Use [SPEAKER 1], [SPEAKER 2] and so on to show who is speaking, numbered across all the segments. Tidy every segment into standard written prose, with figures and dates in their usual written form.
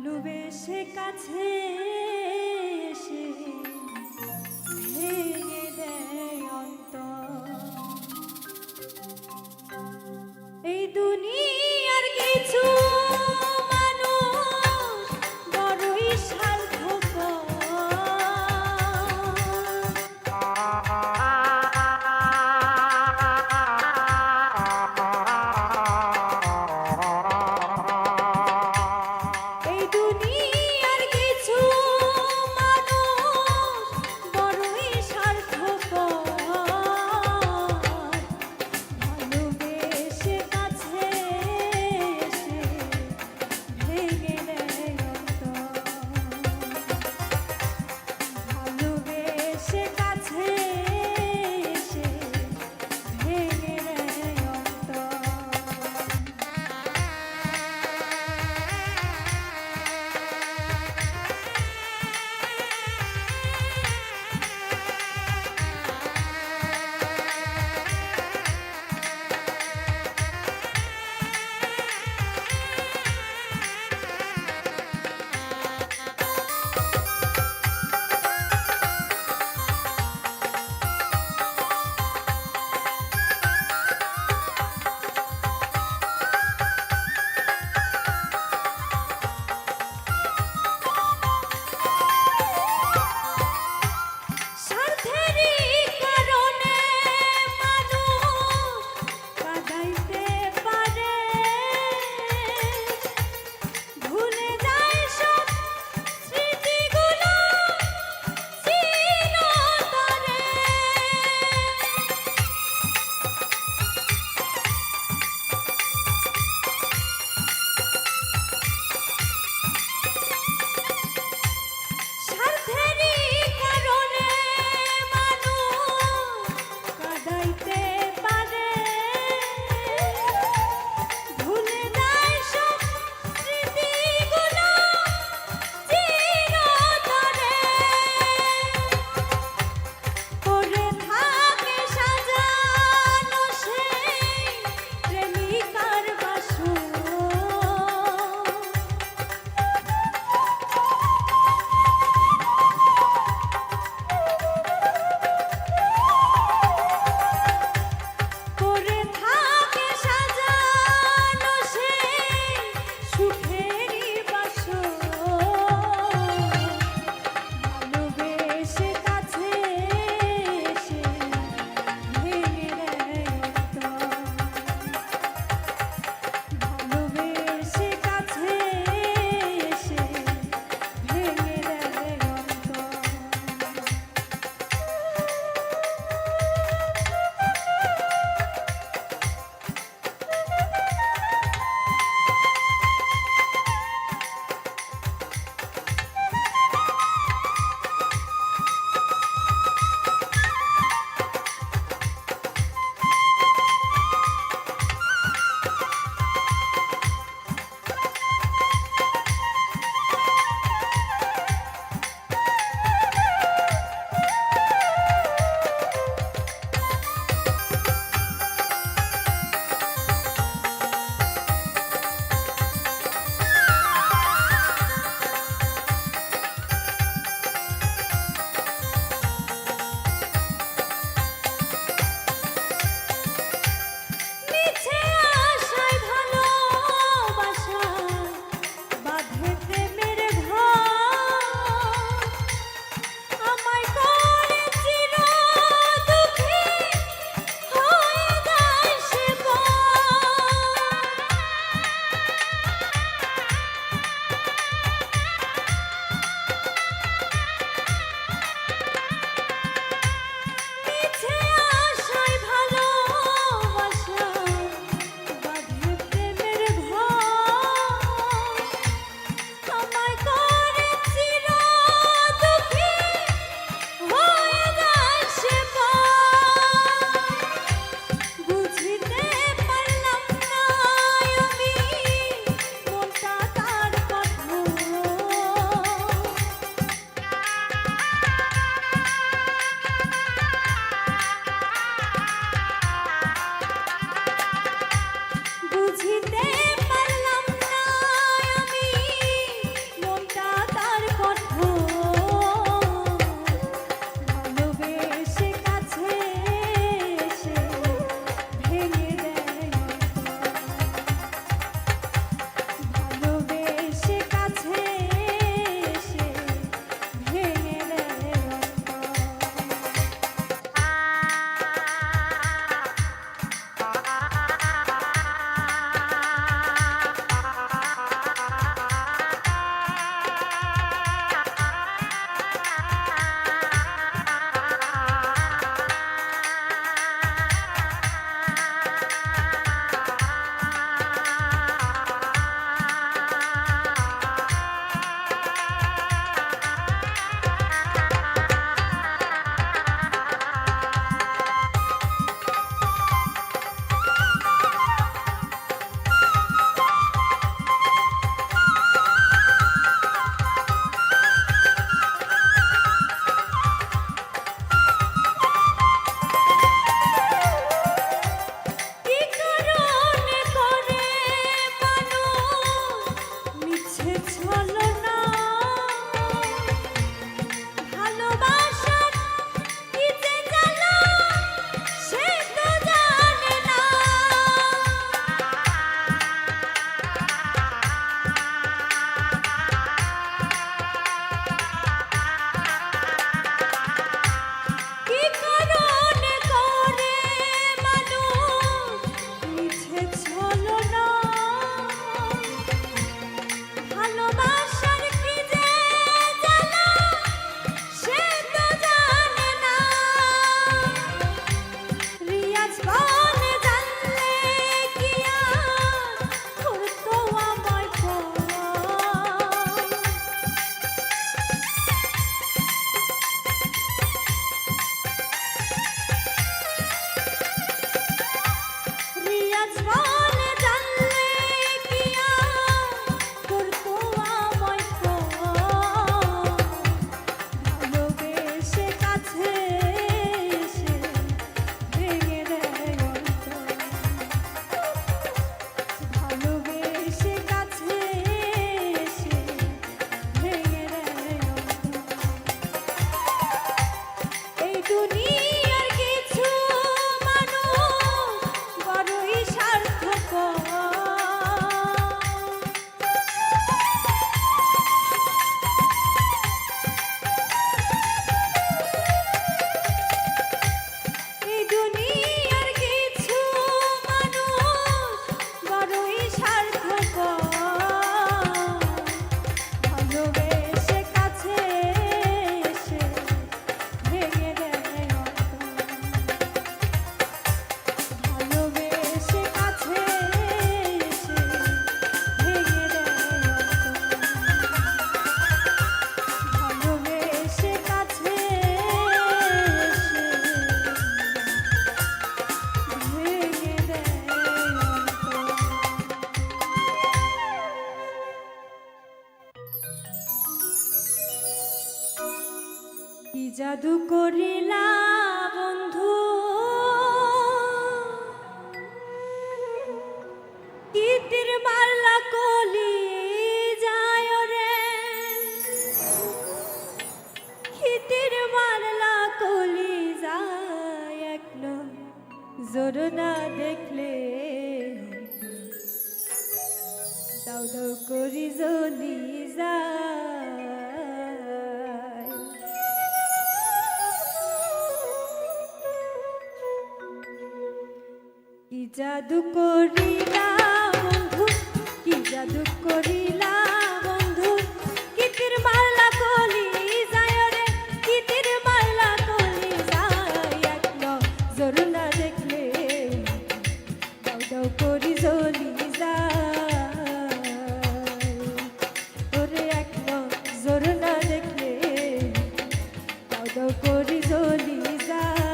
[SPEAKER 1] ভালোবেসে কাছে এসে ভেঙে দেয় অন্তর। এই দুনিয়ার কিছু মানুষ বড়ই স্বার্থপর। এই দুনিয়ার কিছু মানুষ জাদু করিলা বন্ধু কি তীর মারলা কলি যায় রে কি তীর মারলা কলি যায় এক জোর না দেখলে দাও দাও করি জ্বলি যায় কি জাদু করিলা বন্ধু কি জাদু করিলা বন্ধু কি তীর মারলা কলি যায় রে কি তীর মারলা কলি যায় এক নজর না দেখলে দাও দাও করি জ্বলি যায় ওরে এক নজর না দেখলে দাও দাও করি জ্বলি যায়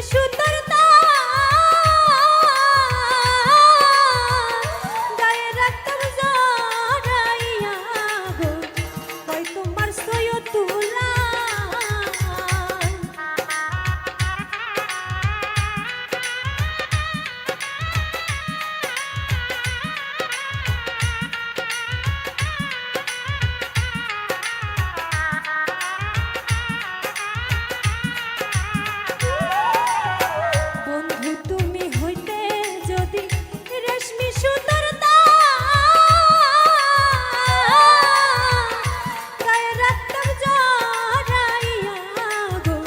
[SPEAKER 1] সুতোর গায়ে রাখতাম জড়াইয়া গো কই তোমার সৈয়দ তুলা বন্ধু তুমি হইতে যদি রেশমি সুতোর গায়ে রাখতাম জড়াইয়া গো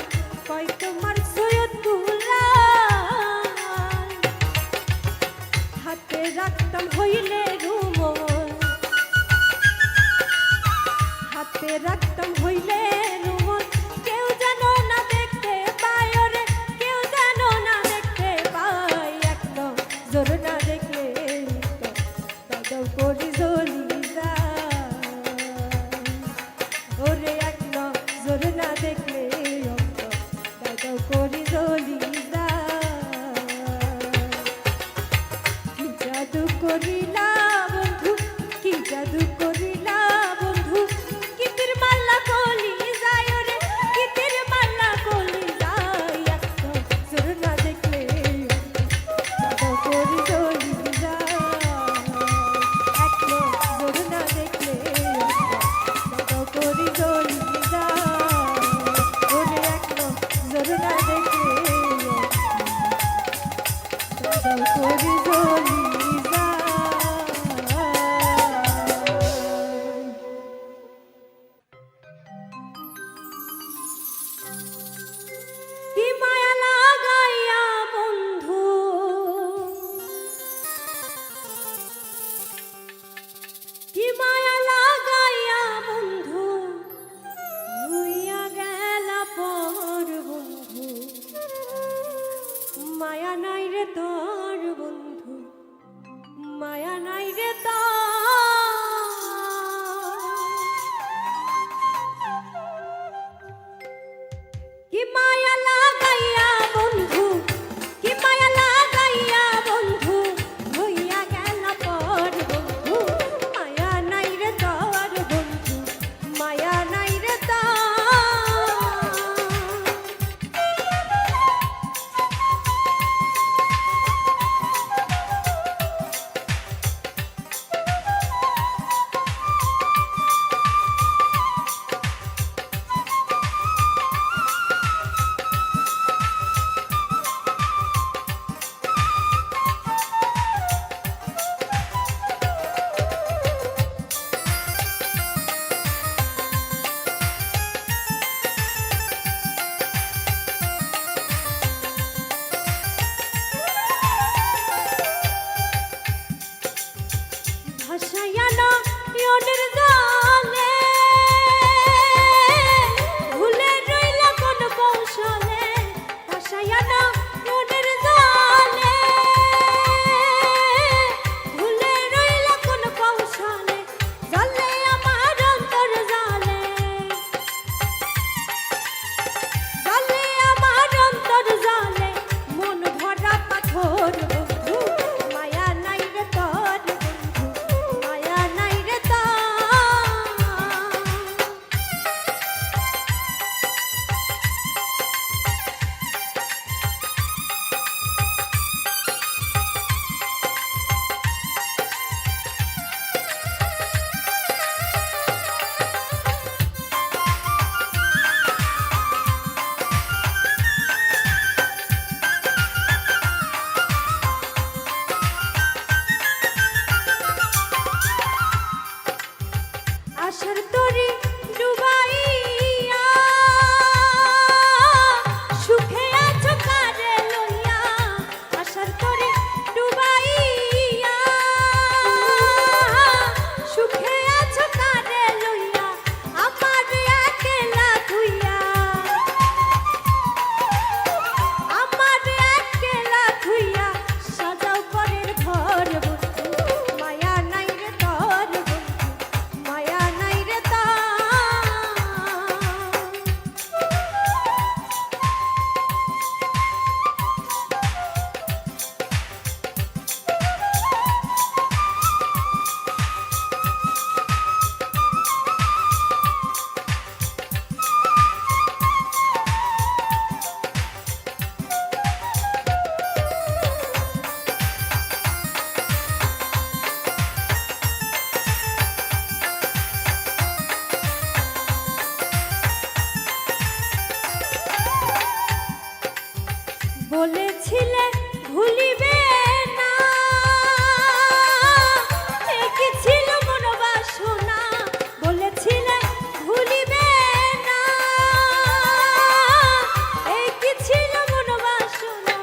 [SPEAKER 1] কই তোমার সৈয়দ তুলা হাতে রাখতাম হইলে রুমল হাতে রাখতাম হইলে রুমল কেউ যেন না দেখতে পায় ওরে কেউ যেন না দেখতে পায় এক নজর না দেখলে দাদাও করি জ্বলি যায় ওরে এক নজর না দেখলে দাদাও করি জ্বলি যায় কি জাদু করিলা বন্ধু কি জাদু করিলা বন্ধু কি তীর মাল্লা কলি যায় রে কি তীর মাল্লা কলি যায় এক নজর না দেখলে দাদা করি জ্বলি যায় এক নজর না দেখলে দাদা করি জ্বলি যায় ওরে এক নজর না দেখলে দাদা করি জ্বলি যায় কি মায়া লাগাইয়া বন্ধু কি মায়া লাগাইয়া বন্ধু হইয়া গেলা পর বন্ধু মায়া নাই রে তোর বন্ধু মায়া নাই রে কি মায়া লাগাইয়া বন্ধু কি মায়া লাগাইয়া বন্ধু হইয়া গেল পর বন্ধু মায়া নাই রে তোর বন্ধু মায়া নাই রে বলেছিলে ভুলিবে না, এ কি ছিল মন বাসনা, বলেছিলে ভুলিবে না, এ কি ছিল মন বাসনা,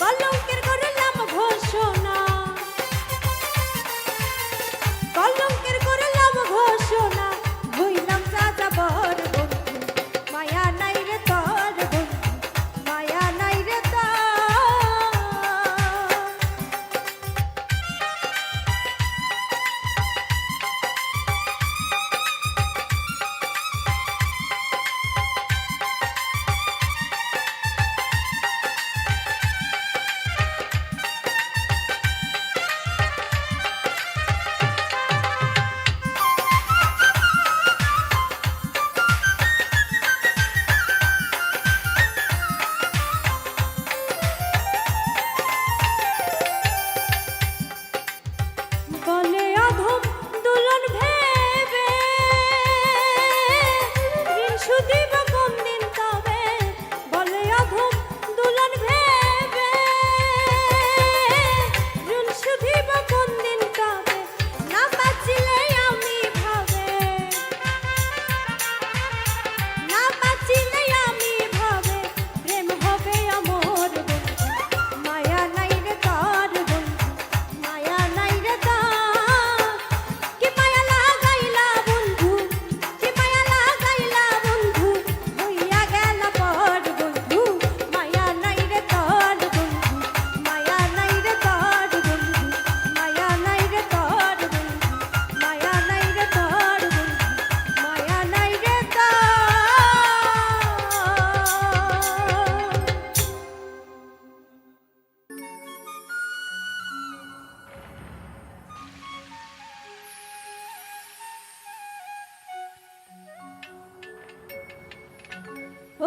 [SPEAKER 1] কলঙ্কের করলাম ঘোষণা, কলঙ্কের করলাম ঘোষণা, হইলাম যাযাবর বন্ধু, মায়া নাই রে তোর বন্ধু, মায়া নাই রে তোর। বলে অধম দুলন ভেবে ঋণ শুধিব কোন দিন তবে, বলে অধম দুলন ভেবে ঋণ শুধিব কোন দিন তবে, না বাঁচিলে আমি ভাবে, না বাঁচিলে আমি ভাবে, প্রেম হবে অমর বন্ধু, মায়া নাই রে তোর বন্ধু, মায়া নাই রে তোর। কি মায়া লাগাইলা বন্ধু, কি মায়া লাগাইলা বন্ধু, হইয়া গেল পর বন্ধু, মায়া নাই রে তোর বন্ধু, মায়া নাই রে তোর বন্ধু, মায়া নাই রে তোর বন্ধু, মায়া নাই রে তোর বন্ধু, মায়া নাই রে তোর।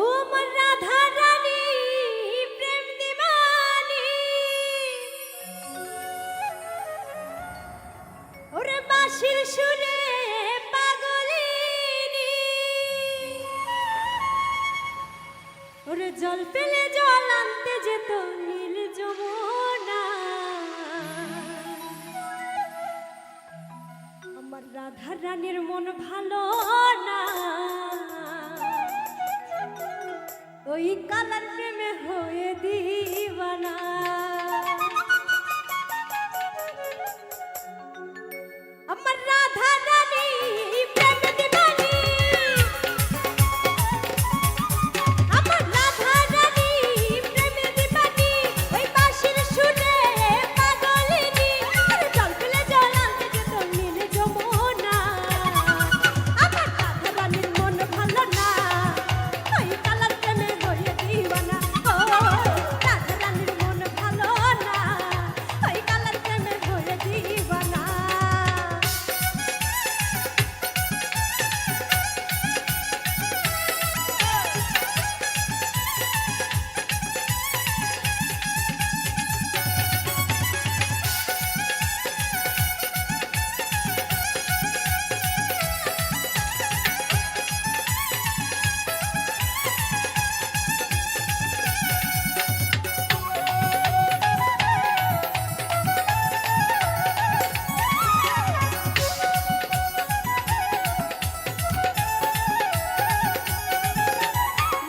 [SPEAKER 1] ও আমার রাধা রানী প্রেম দিবানী, ওরে বাঁশির সুরে পাগলিনী, ওরে জল পেলে জল আনতে যেত নীল যমুনা, আমার রাধা রানীর মন ভালো না, ওই কালার প্রেমে হয়ে দিবানা। আমার রাধা রানী প্রেম দিবানী, আমার রাধা রানী প্রেম দিবানী, ওই বাঁশির সুরে পাগলিনী, আরে জল পেলে জল আনতে যেত নীল যমুনা, আমার রাধা রানীর মন ভালো না, ওই কালার প্রেমে হয়ে দিবানা, ও রাধা রানীর মন ভালো না, ওই কালার প্রেমে হয়ে দিবানা।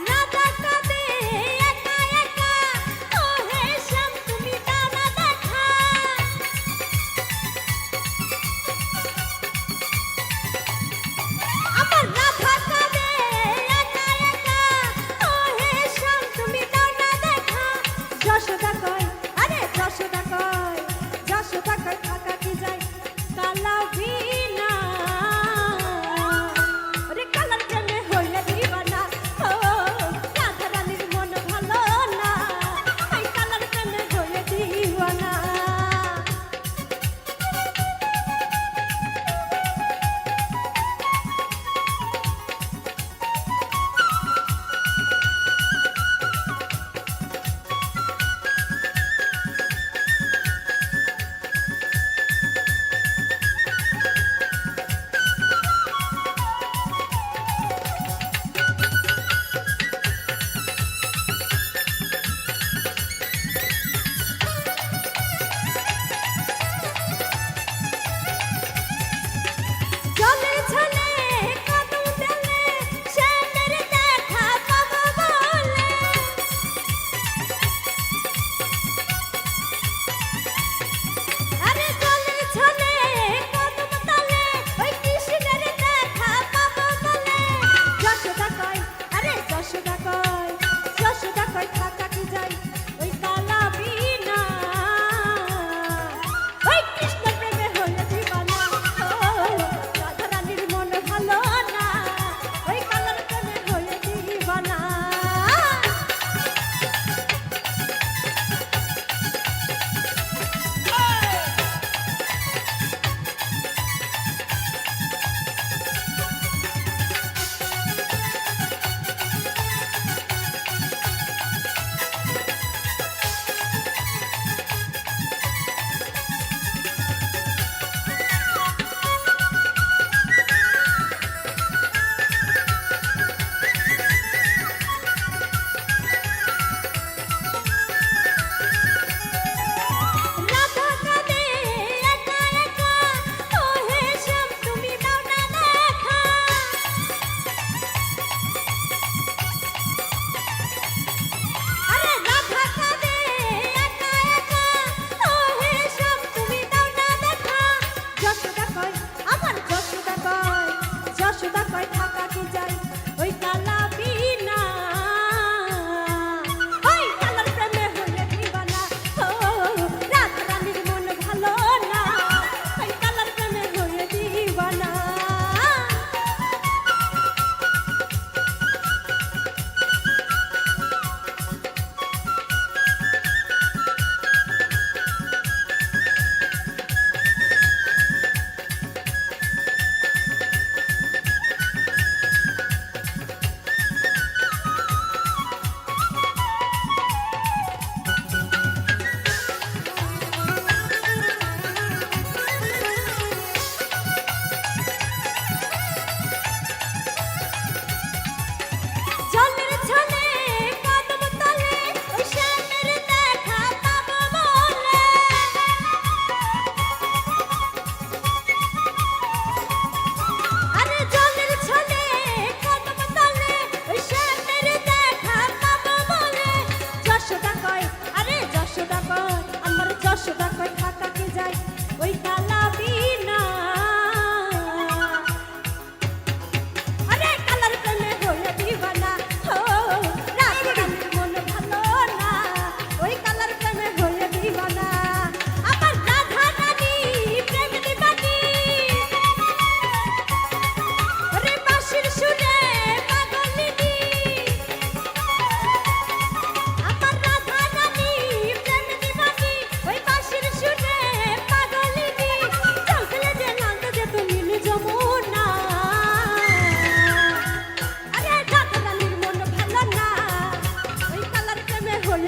[SPEAKER 1] রাধা কাঁদে একা একা, ও হে শ্যাম তুমি দাও না দেখা, আমার রাধা কাঁদে একা একা, ও হে শ্যাম তুমি দাও না দেখা, যশোদা কয়, আরে যশোদা কয়, যশোদা কয় থাকা কি যায় কালা বিনা, ওরে কালার প্রেমে হইলে দিবানা, ও রাধা রানীর মন ভালো না, ওই কালার প্রেমে হইলে দিবানা।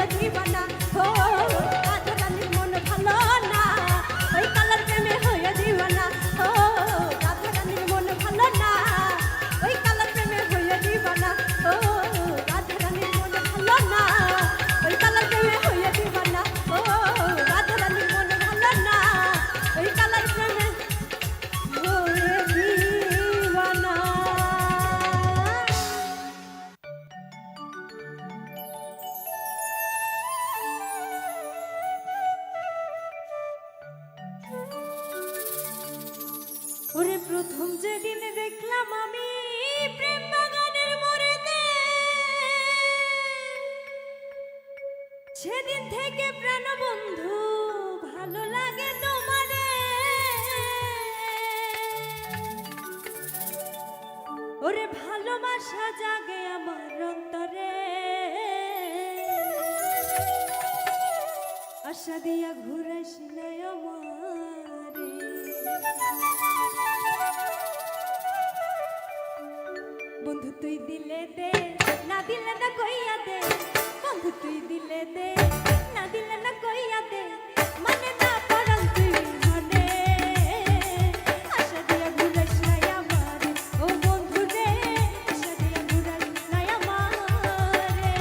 [SPEAKER 1] হইয়া দিবানা ও রাধা রানীর মন ভালো না ওই কালার প্রেমে হইয়া দিবানা ও রাধা রানীর মন ভালো না ওই কালার প্রেমে হইয়া দিবানা ও রাধা রানীর মন ভালো না ওই কালার প্রেমে হইয়া দিবানা ও রাধা রানীর মন ভালো না ওই কালার প্রেমে হইয়া দিবানা। ওরে প্রথম যেদিন দেখলাম আমি প্রেম বাগানের মোড়েতে সেদিন থেকে প্রাণ বন্ধু ভালো লাগে তোমারে ওরে ভালোবাসা জাগে আমার অন্তরে আশা দিয়া ঘুরাইস না আমারে বন্ধু তুই দিলে দে না দিলে না কইয়া দে বন্ধু তুই দিলে দে না দিলে না কইয়া দে মানে না পরান তুই মনে আশা দিয়া ঘুরাইস না আমারে ও বন্ধু রে আশা দিয়া ঘুরাইস না আমারে।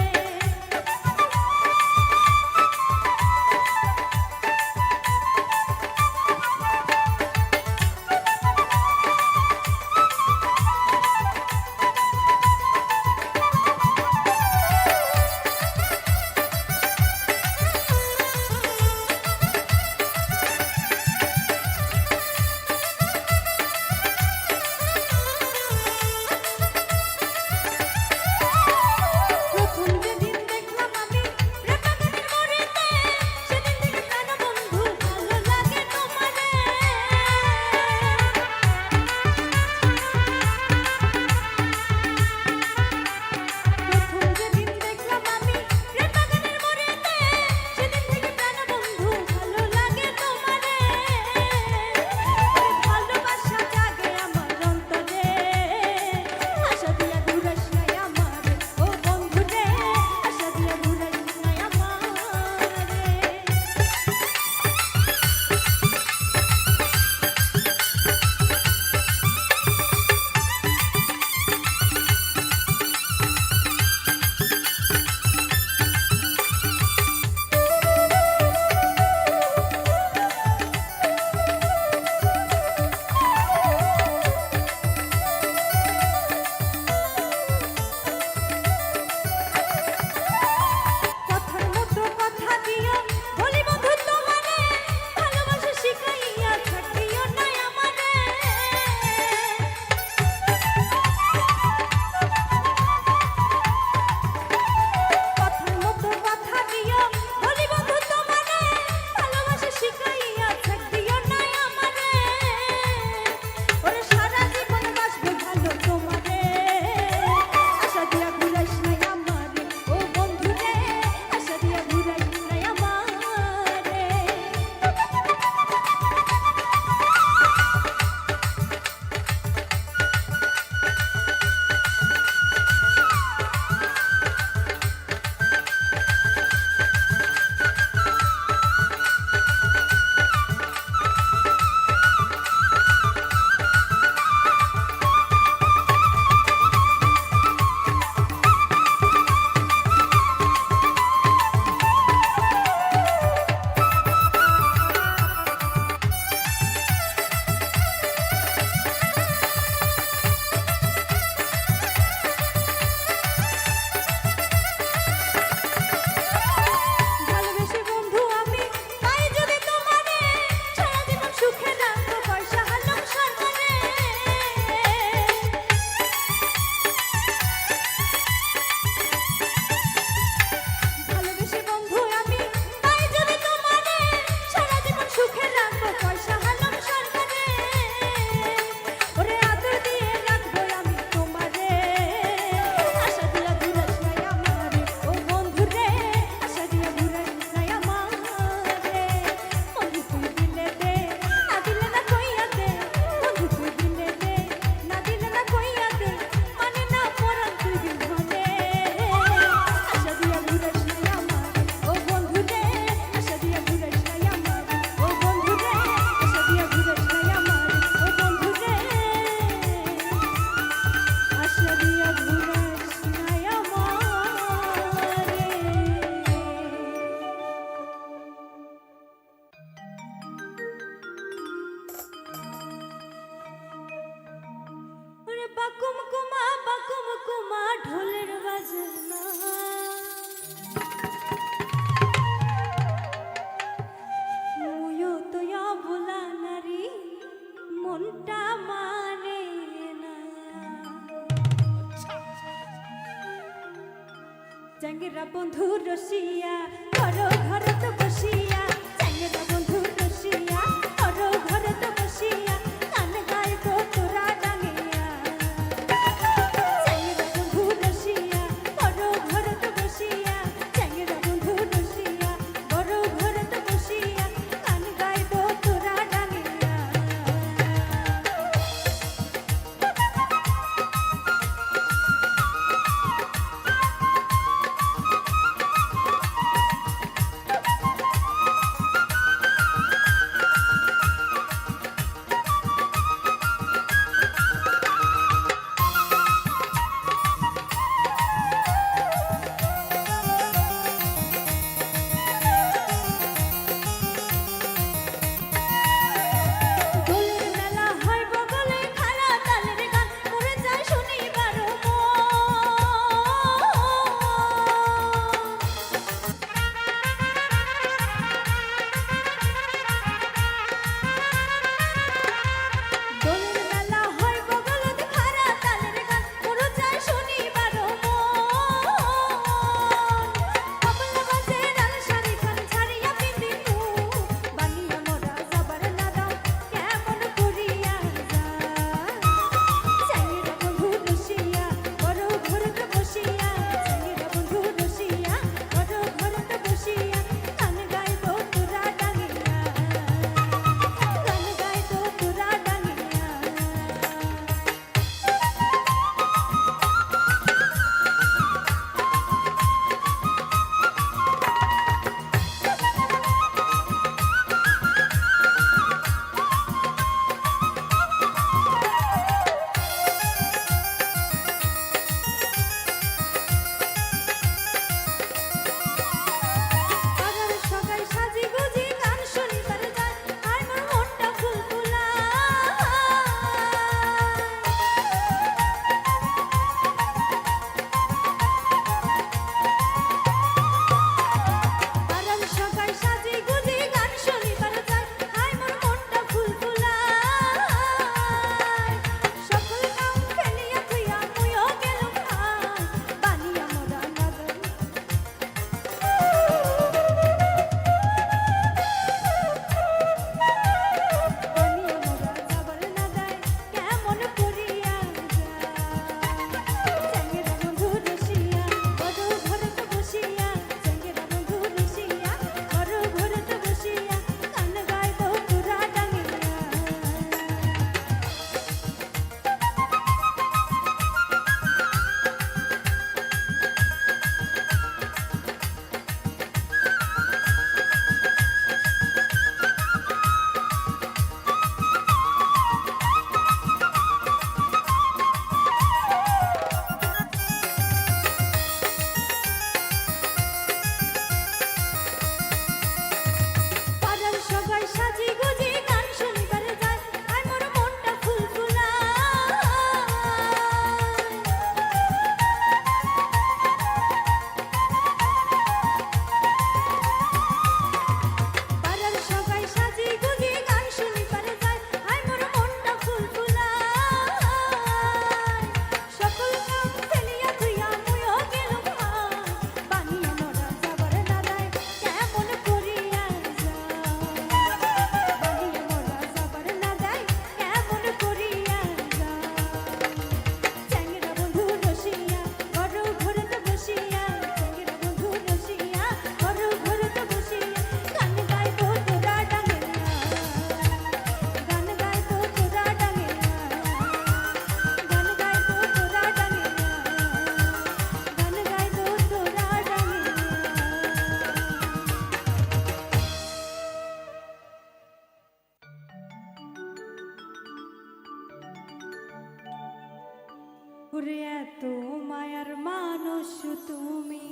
[SPEAKER 1] ওরে এত মায়ার মানুষ তুমি,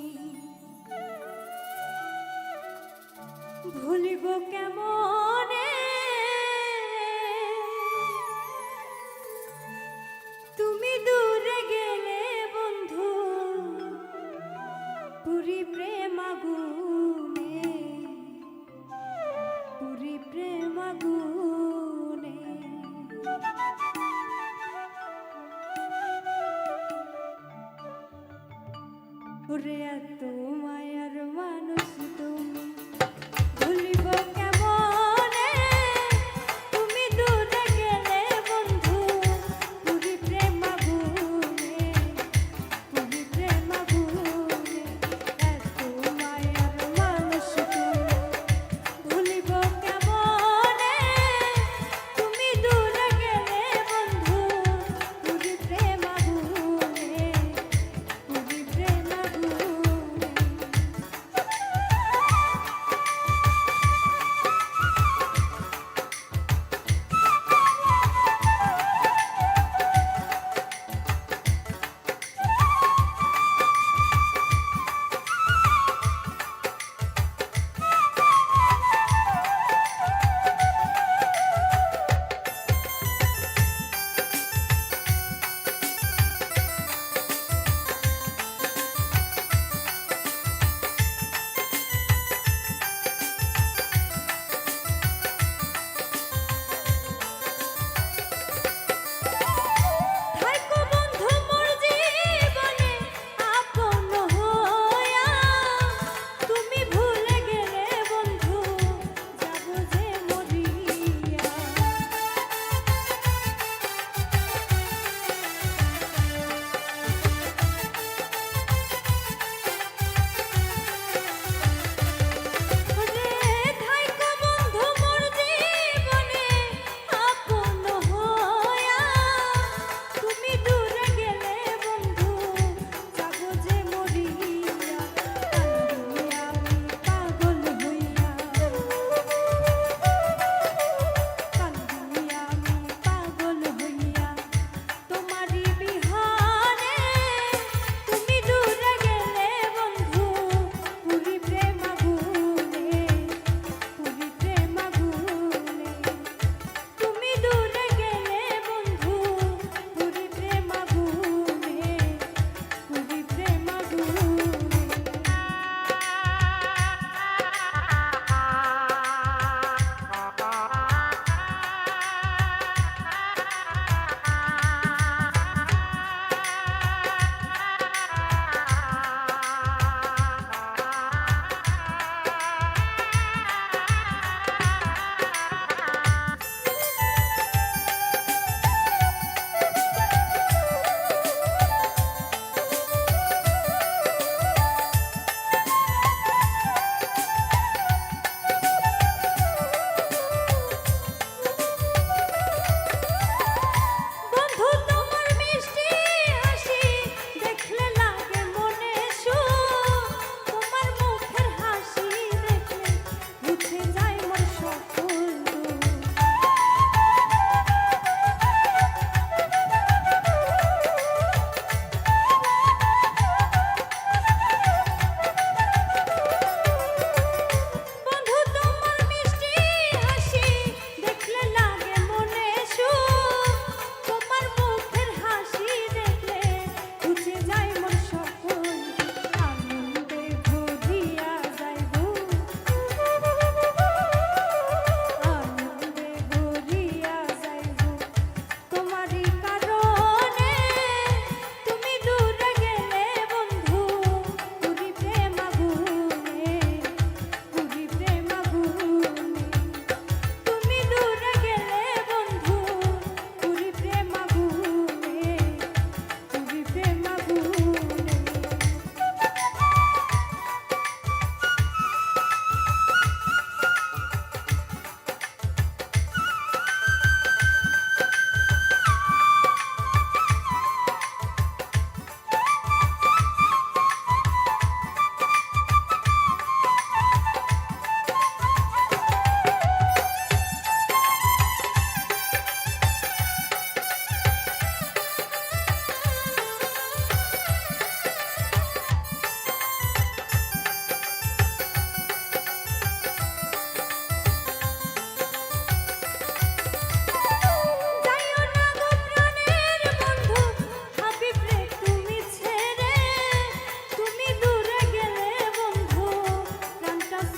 [SPEAKER 1] ভুলিব কেমনে তুমি দূরে গেলে বন্ধু, পুরি প্রেম আগুনে, পুরি প্রেম আগুনে। ওরে এত মায়ার মানুষ তুমি, ভুলিব কেমনে তুমি দূরে গেলে বন্ধু, পুরি প্রেম আগুনে, পুরি প্রেম আগুনে। এত মায়ার মানুষ তুমি, ভুলিব কেমনে তুমি দূরে গেলে বন্ধু, পুরি প্রেম আগুনে, পুরি প্রেম আগুনে।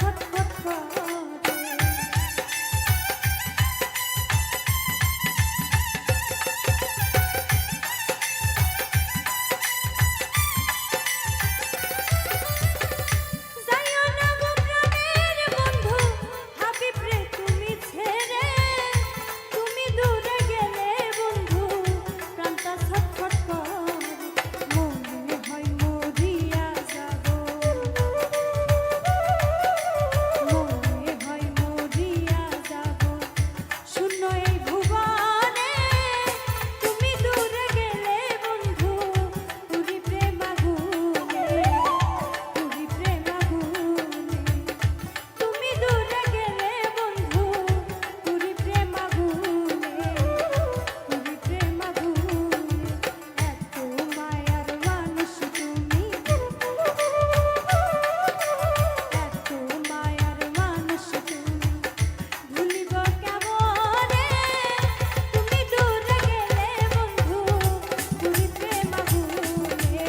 [SPEAKER 1] ছটফট করে। যাইও না গো প্রাণের বন্ধু, হাবিব রে তুমি ছেড়ে, তুমি দূরে গেলে বন্ধু প্রাণটা ছটফট করে। মনে হয় মরিয়া যাব, মনে হয় মরিয়া যাব শূন্য এই ভুবনে, তুমি দূরে গেলে বন্ধু পুরি প্রেম আগুনে, পুরি প্রেম আগুনে, তুমি দূরে গেলে বন্ধু পুরি প্রেম আগুনে, পুরি প্রেম আগুনে। এত মায়ার মানুষ তুমি, এত মায়ার মানুষ তুমি, ভুলিব কেমনে, তুমি দূরে গেলে বন্ধু পুরি প্রেম আগুনে,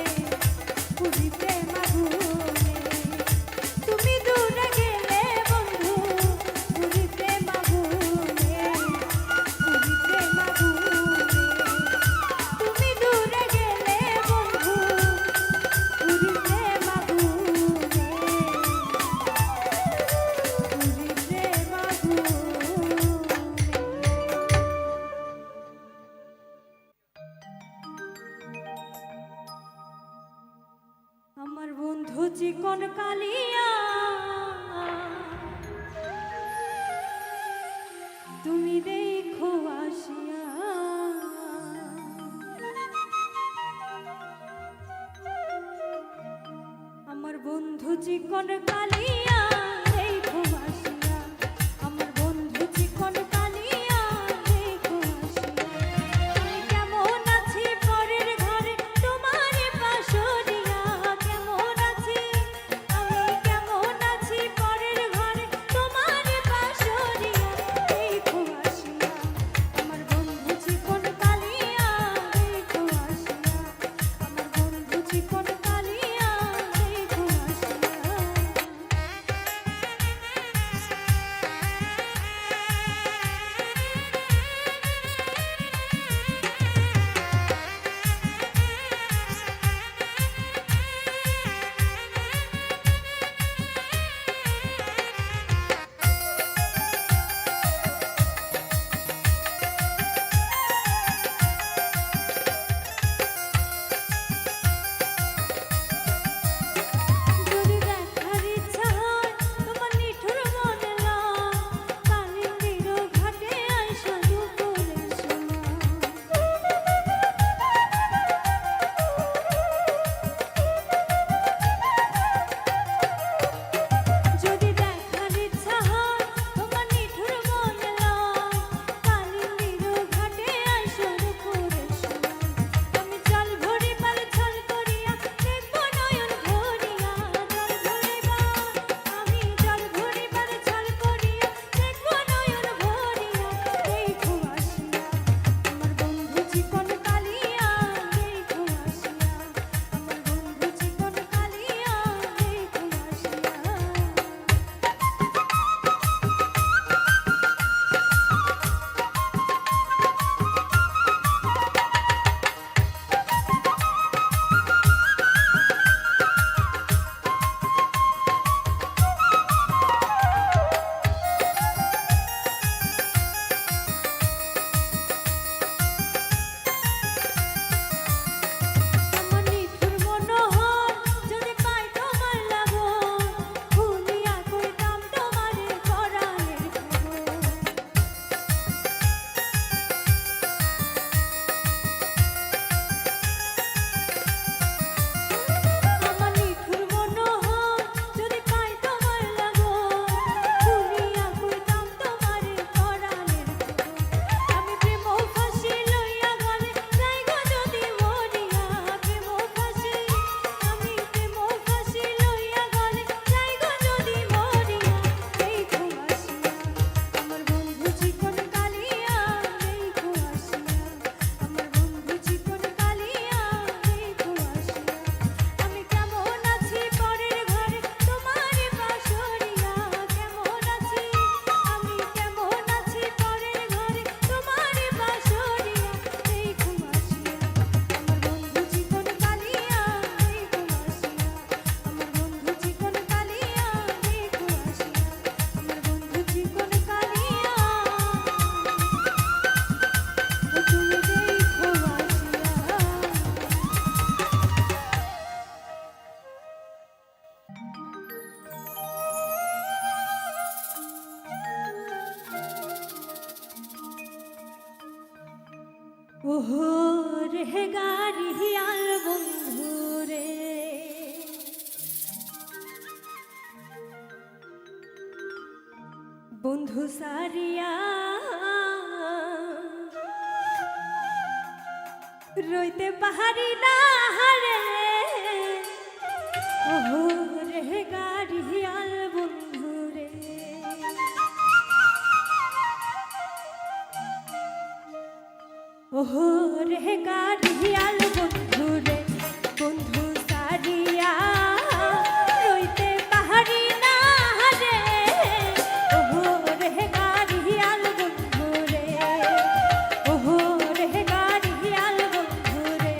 [SPEAKER 1] পুরি প্রেম আগুনে, তুমি দূরে গেলে বন্ধু পুরি প্রেম আগুনে, পুরি প্রেম আগুনে, তুমি দূরে গেলে বন্ধু পুরি প্রেম আগুনে, পুরি প্রেম আগুনে। আমার বন্ধু চিকন কালিয়া, তুমি দেখো আসিয়া, আমার বন্ধু চিকন কালিয়া দেখো আসিয়া, আমার বন্ধু চিকন কালিয়া দেখো আসিয়া। আমি কেমন আছি পরের ঘরে তোমার পাশরিয়া, কেমন আছি আমি, কেমন আছি পরের ঘরে তোমার পাশরিয়া, দেখো আসিয়া, আমার বন্ধু চিকন কালিয়া দেখো আসিয়া, আমার বন্ধু চিকন কালিয়া দেখো আসিয়া। ওহো রে গাড়িয়াল বন্ধু রে, বন্ধু সারিয়া রইতে পাহাড়ি না রে। ওহো রে গাড়িয়াল বন্ধু রে, ওহো রে গাড়িয়াল বন্ধু রে, বন্ধু সারিয়া রইতে পাহাড়ি না রে। ওহো রে গাড়িয়াল বন্ধু রে, ওহো রে গাড়িয়াল বন্ধু রে।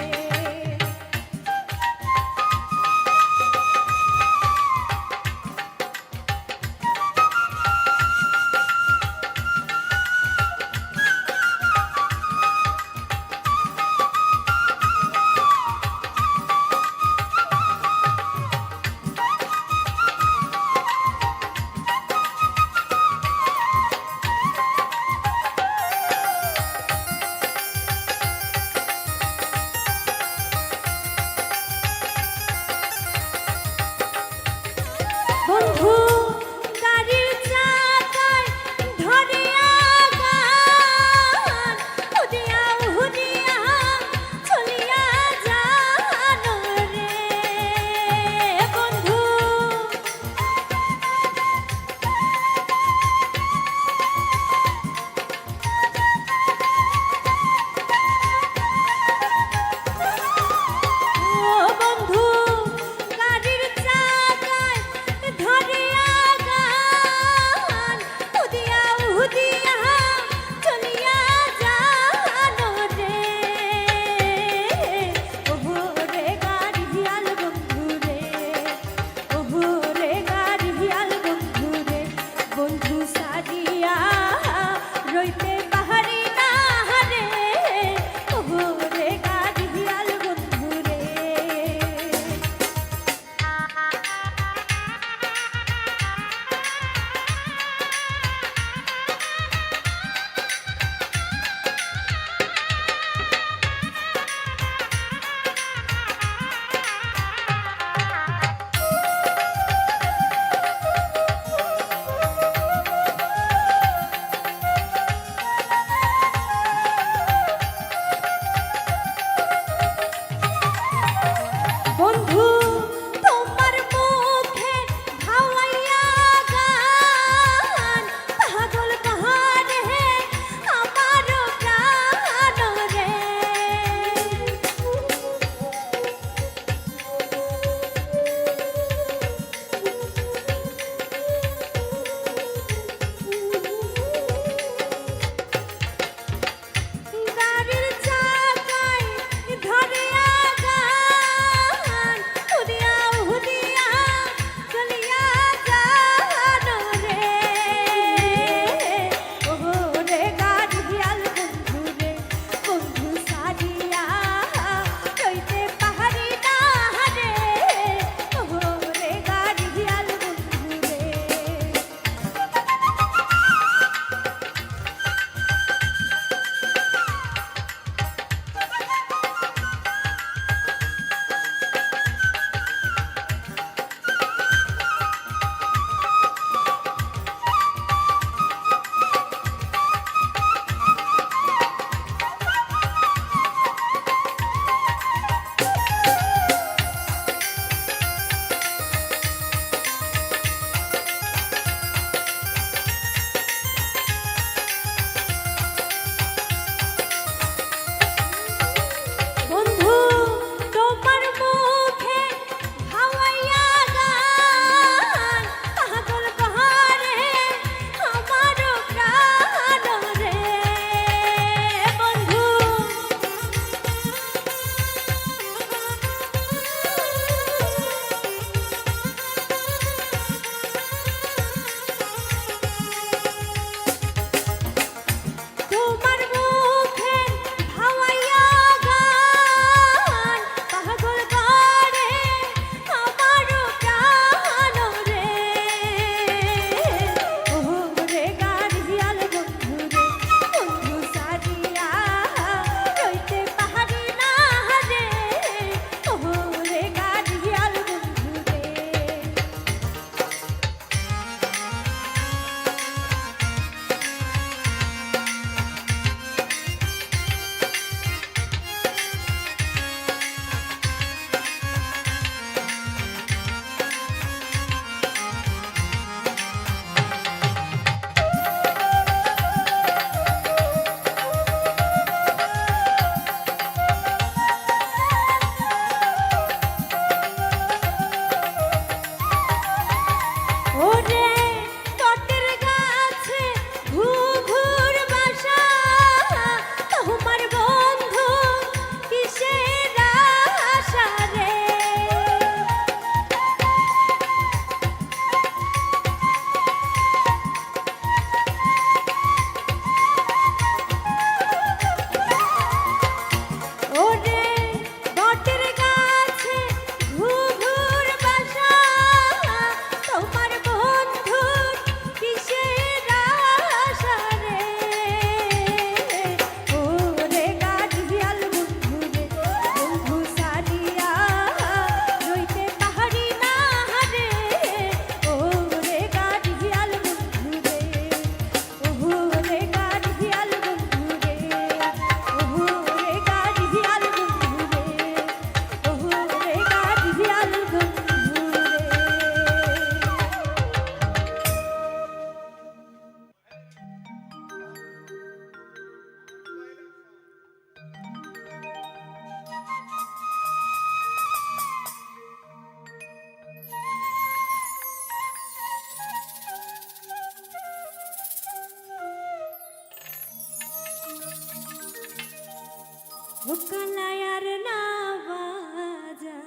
[SPEAKER 1] ও কালায়ার না বাজা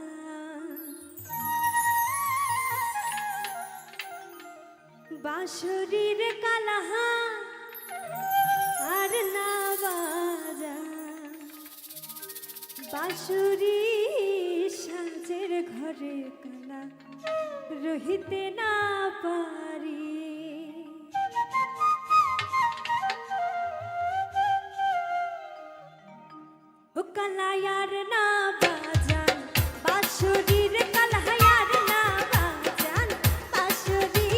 [SPEAKER 1] বাঁশরীর কালাহা আর না বাজা বাঁশুরি সাজের ঘরে কালা রহিতে না পারি ও কালায়ার না বাজান বাঁশুরির কালায়ার না বাজান বাঁশুরি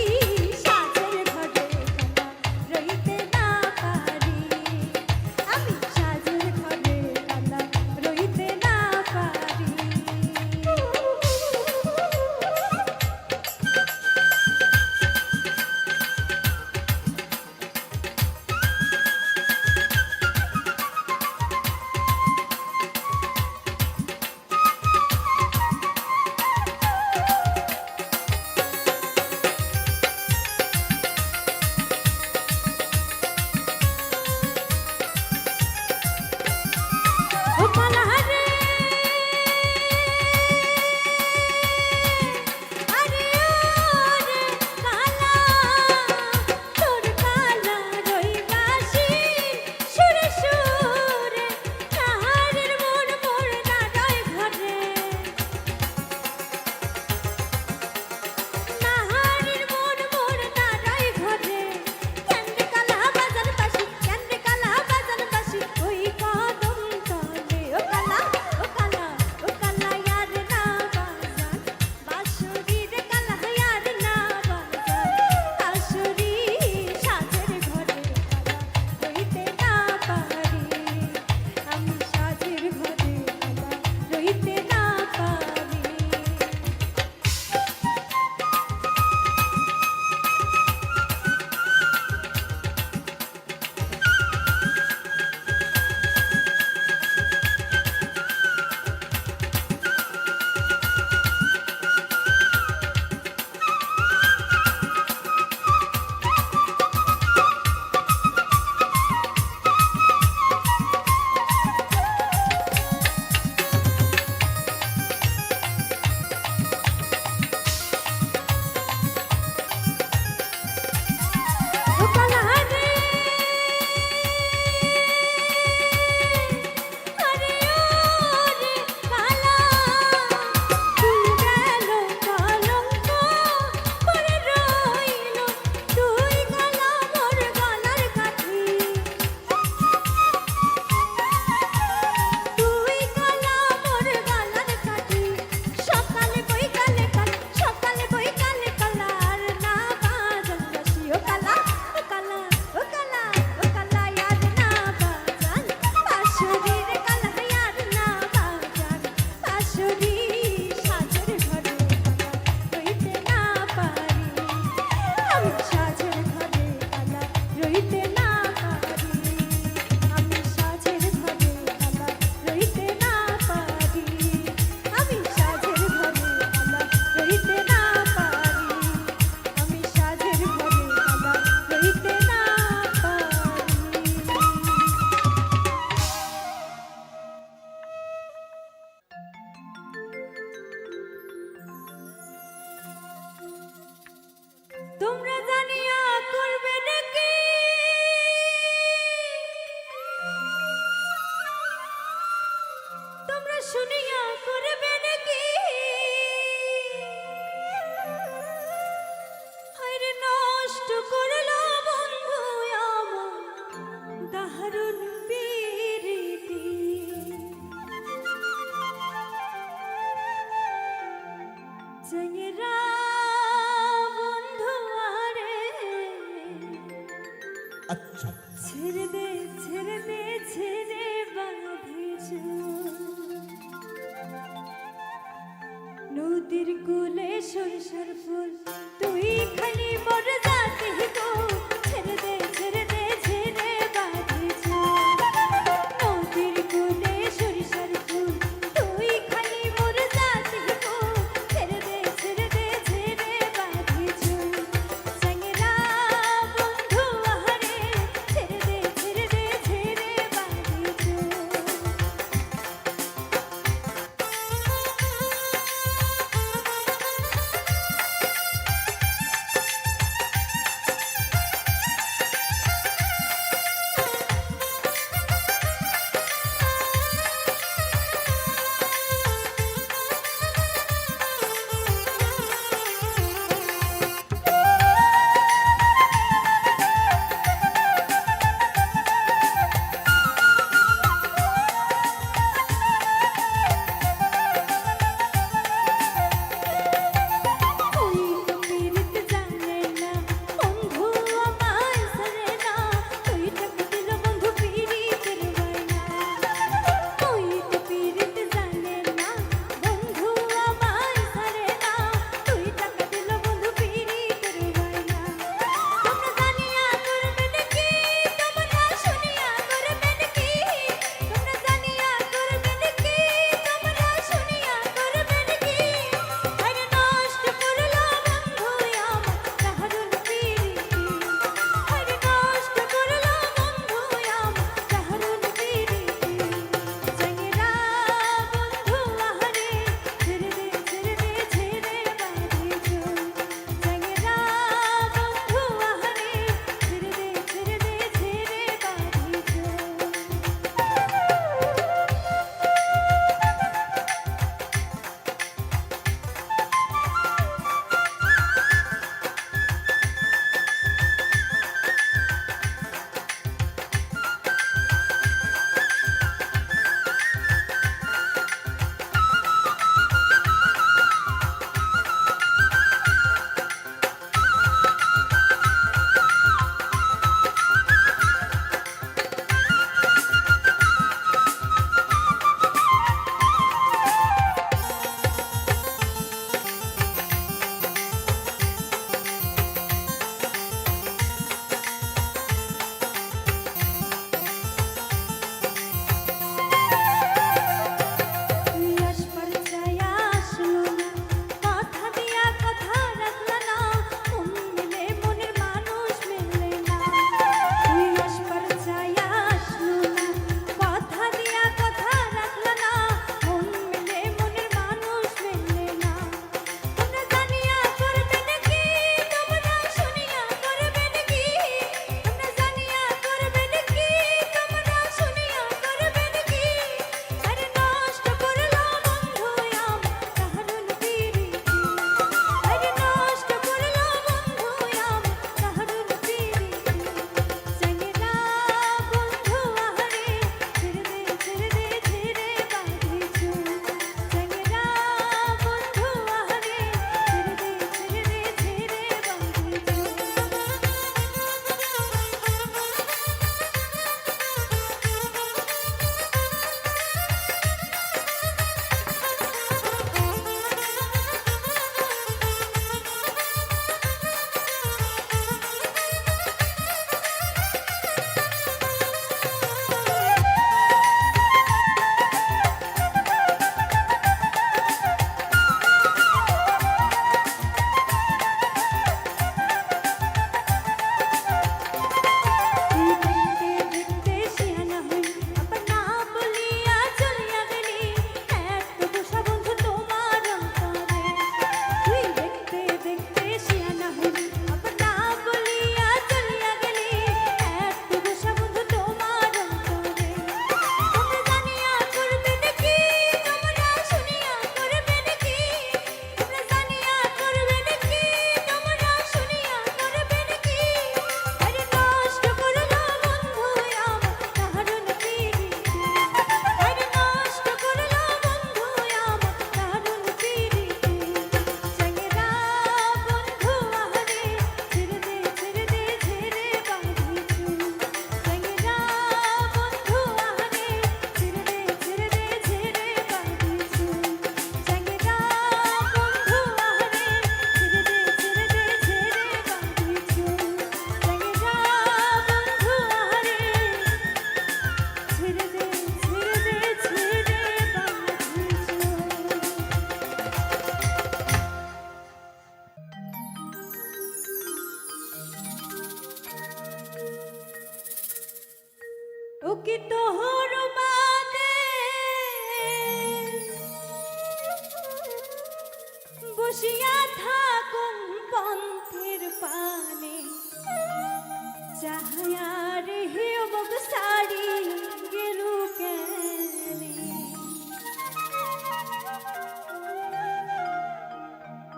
[SPEAKER 1] সাজের ঘরে কালা রহিতে না পারি আমি সাজের ঘরে কালা রহিতে না পারি ও কালাহারে আরে ওরে কালা তোর কালা রইবাসি সুরে সুরে কাহারের মন মোর নাড়ায় ঘরে নাহারের মন মোর নাড়ায় ঘরে কেন্দ্রে কালা বাজার বাসি কেন্দ্রে কালা বাজার বাসি ওই কদম তলে ও কালা ও কালা ও কালা ইয়ার না বাজার বাঁশুরির কালা ইয়ার না বাজার বাঁশুরি সাজের ঘরে কালা রহিতে না পারি আমি সাজের ঘরে কালা রহিতে না পারি ও কালাহারে আরে ওরে কালা তুই গেল কলঙ্ক পরে রইল তুই কালা মোর গলার কাঠি তুই কালা মোর গলার কাঠি সকালে বৈকালে কাল সকালে বৈকালে কালার না বাজান বাসি ও কালা ও কালা ও কালা ও কালা ইয়ার না বাজান বাঁশুরির কালা ইয়ার না বাজান বাঁশুরি সাজের ঘরে কালা রহিতে না পারি আমি সাজের ঘরে কালা রহিতে না পারি আমি সাজের ঘরে কালা রহিতে না পারি আমি সাজের ঘরে কালা রহিতে না পারি আমি সাজের ঘরে কালা রহিতে না পারি তোমরা জানিয়া করবে নাকি তোমরা শুনিয়া করবে নাকি হায়রে নষ্ট করলো বন্ধু আমার দারুণ প্রীতি চেঙ্গরা বন্ধু আরে
[SPEAKER 2] আচ্ছা
[SPEAKER 1] ছেড়ে দে ছেড়ে দে ছেড়ে বাঁধিস নদীর কূলে সরিষার ফুল তুই খালি মোর জাতি গো ছেড়ে দে ছেড়ে দে ছেড়ে বাঁধিস নদীর কূলে সরিষার ফুল তুই খালি মোর জাতি গো ছেড়ে দে ছেড়ে দে ছেড়ে বাঁধিস চেঙ্গরা বন্ধু আহারে ছেড়ে দে ছেড়ে দে ছেড়ে বাঁধিস ও কি তোহর বাদে বসিয়া থাকুম পন্থের পানে চাহায়ার হে মগ সারি গেলু কেনে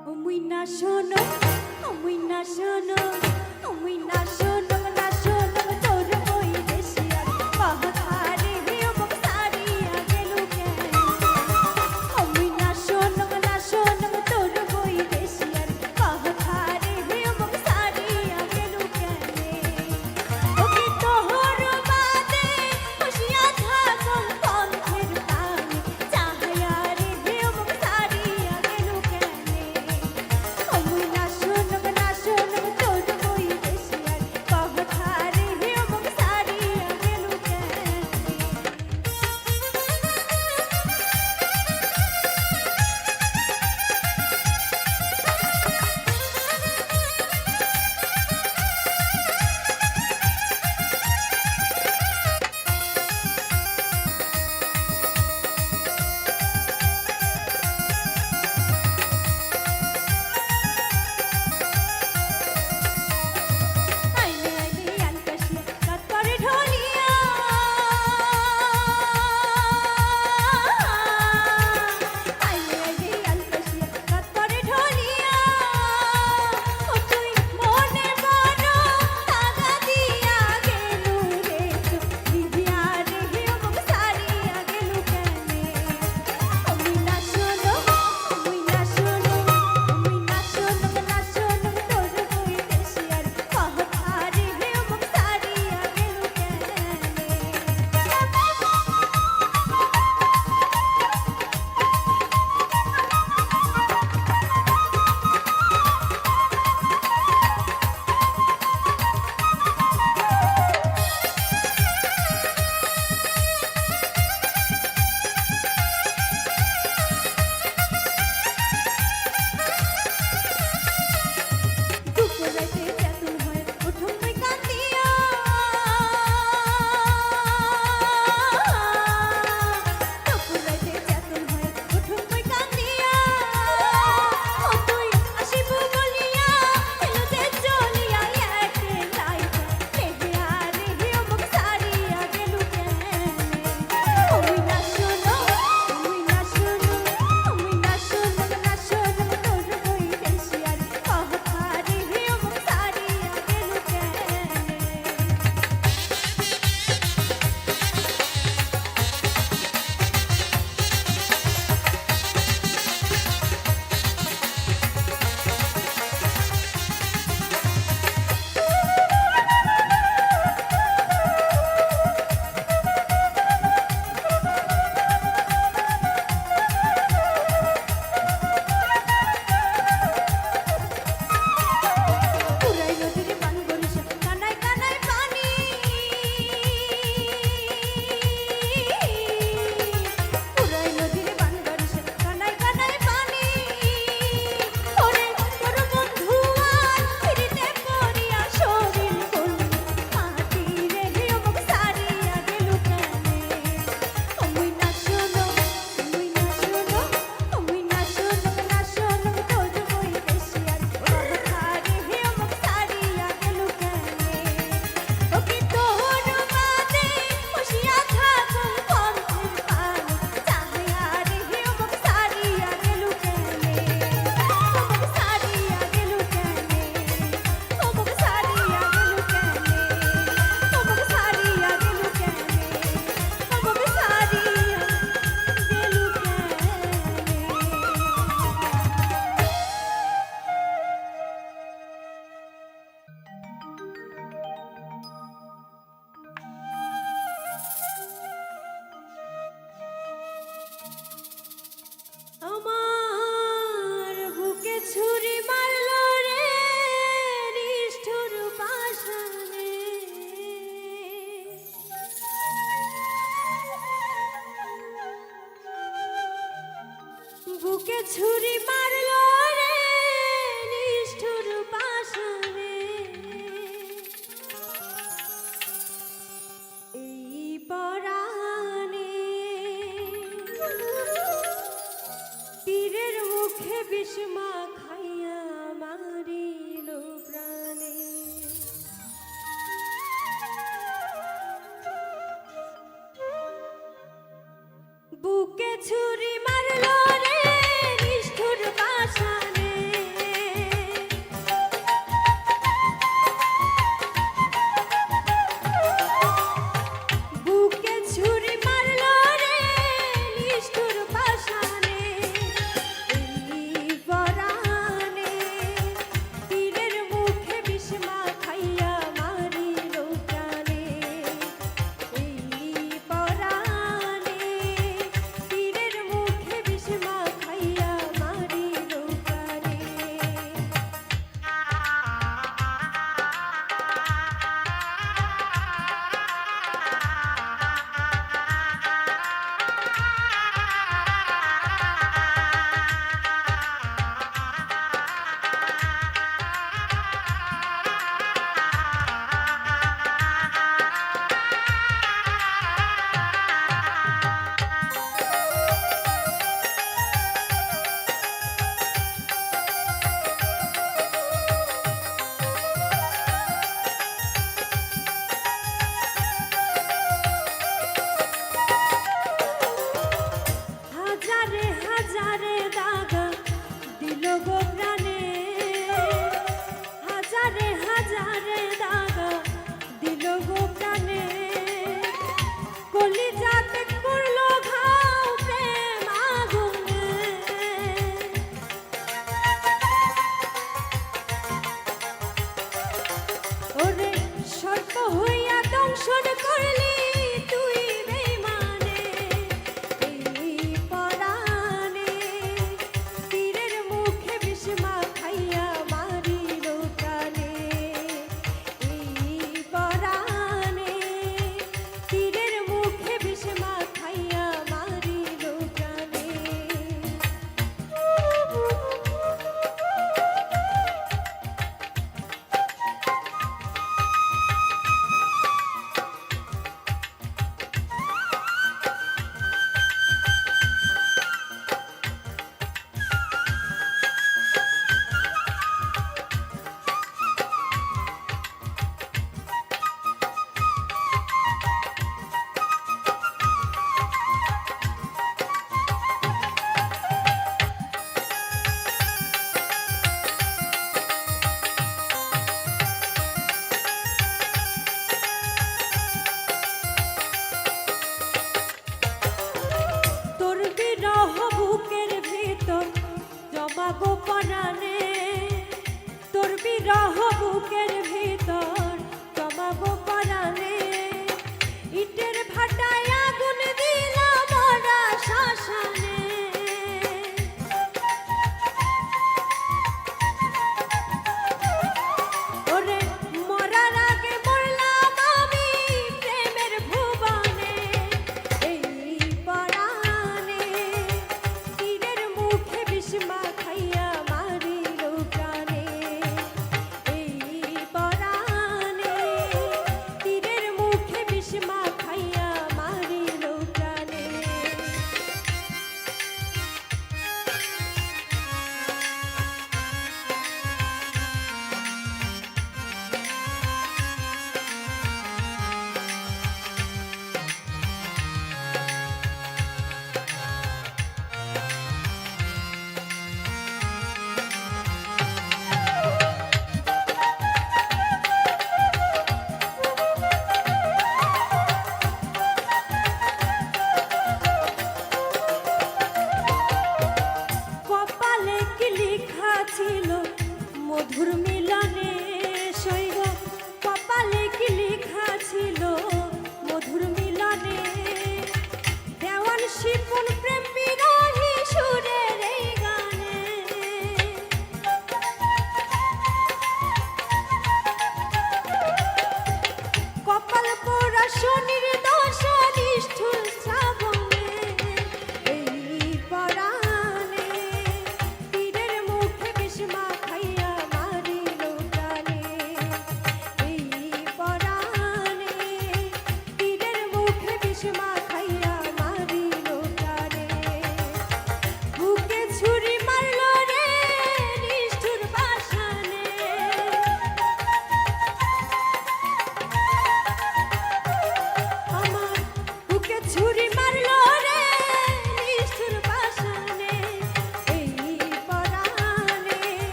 [SPEAKER 1] ও মুই না শোনো ও মুই না শোনো ও মুই না শোনো না শোনো তোর বই দেশিয়ার পাহাড়ে হে মগ সারি গেলু কেনে ও মুই না শোনো তোর বই দেশিয়ার পাহাড়ে হে মগ সারি গেলু কেনে ও কি তোহর বাদে বসিয়া থাকুম পন্থের পানে চাহায়ার হে মগ সারি গেলু কেনে ও মুই না শোনো তোর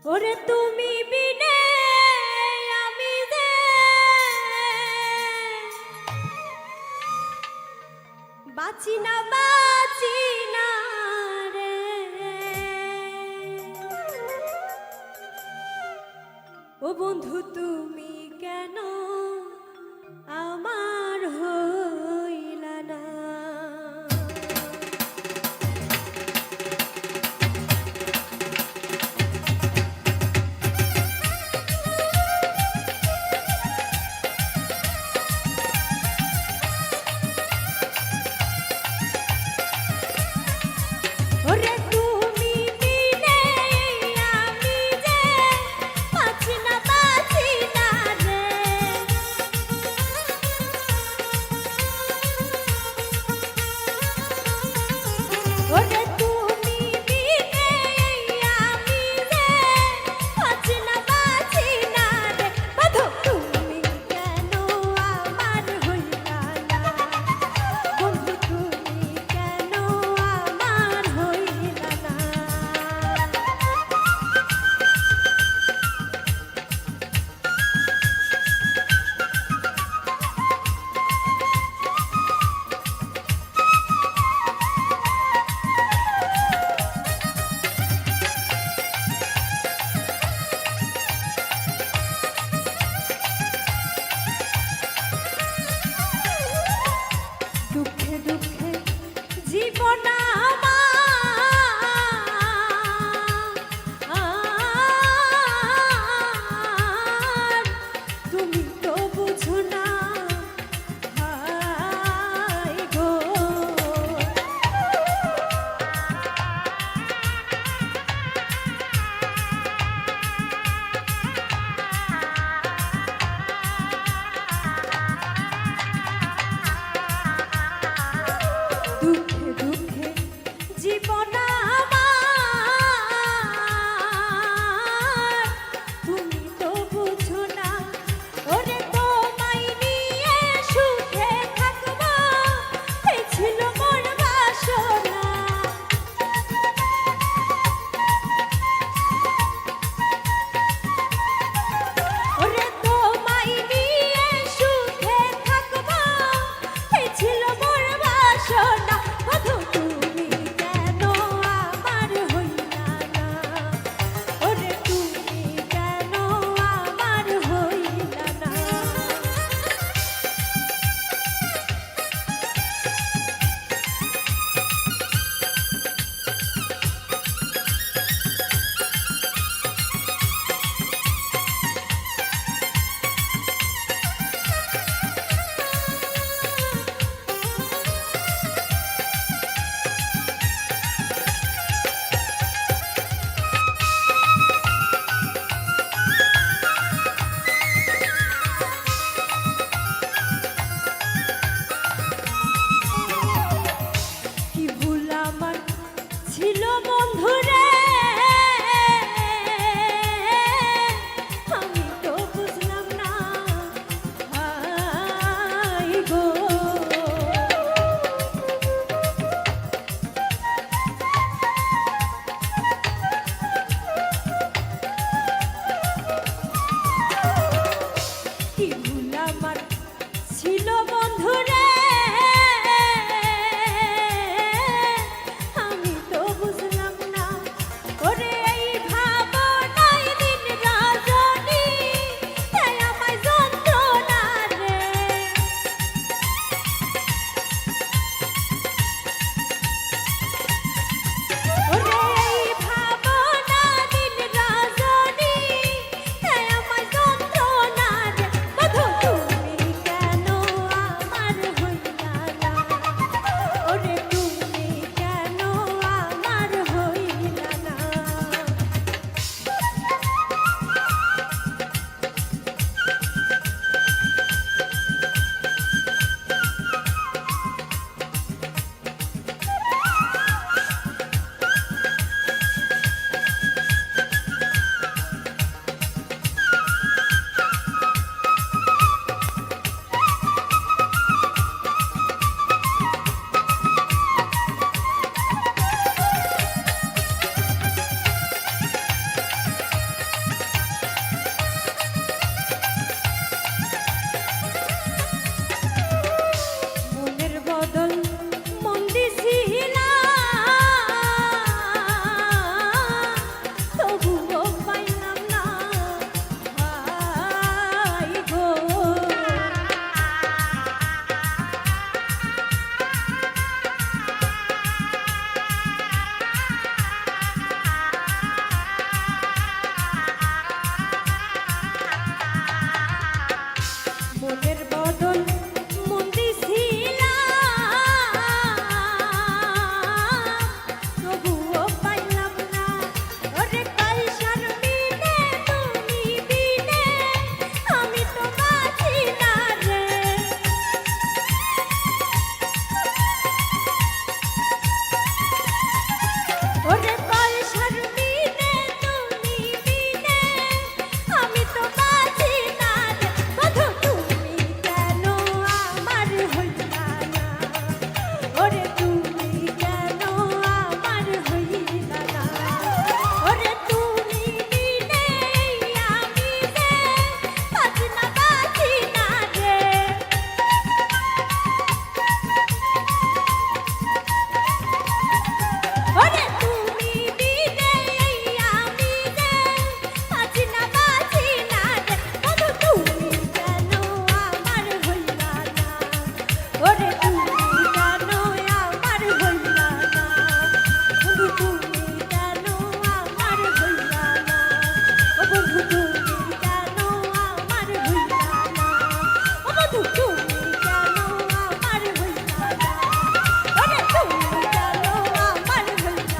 [SPEAKER 1] ওরে তুমি বিনে আমি যে বাঁচি না রে। ও বন্ধু তুমি কেন আমার হইলা না? ওরে তুমি বিনে আমি যে বাঁচি না টুক টুক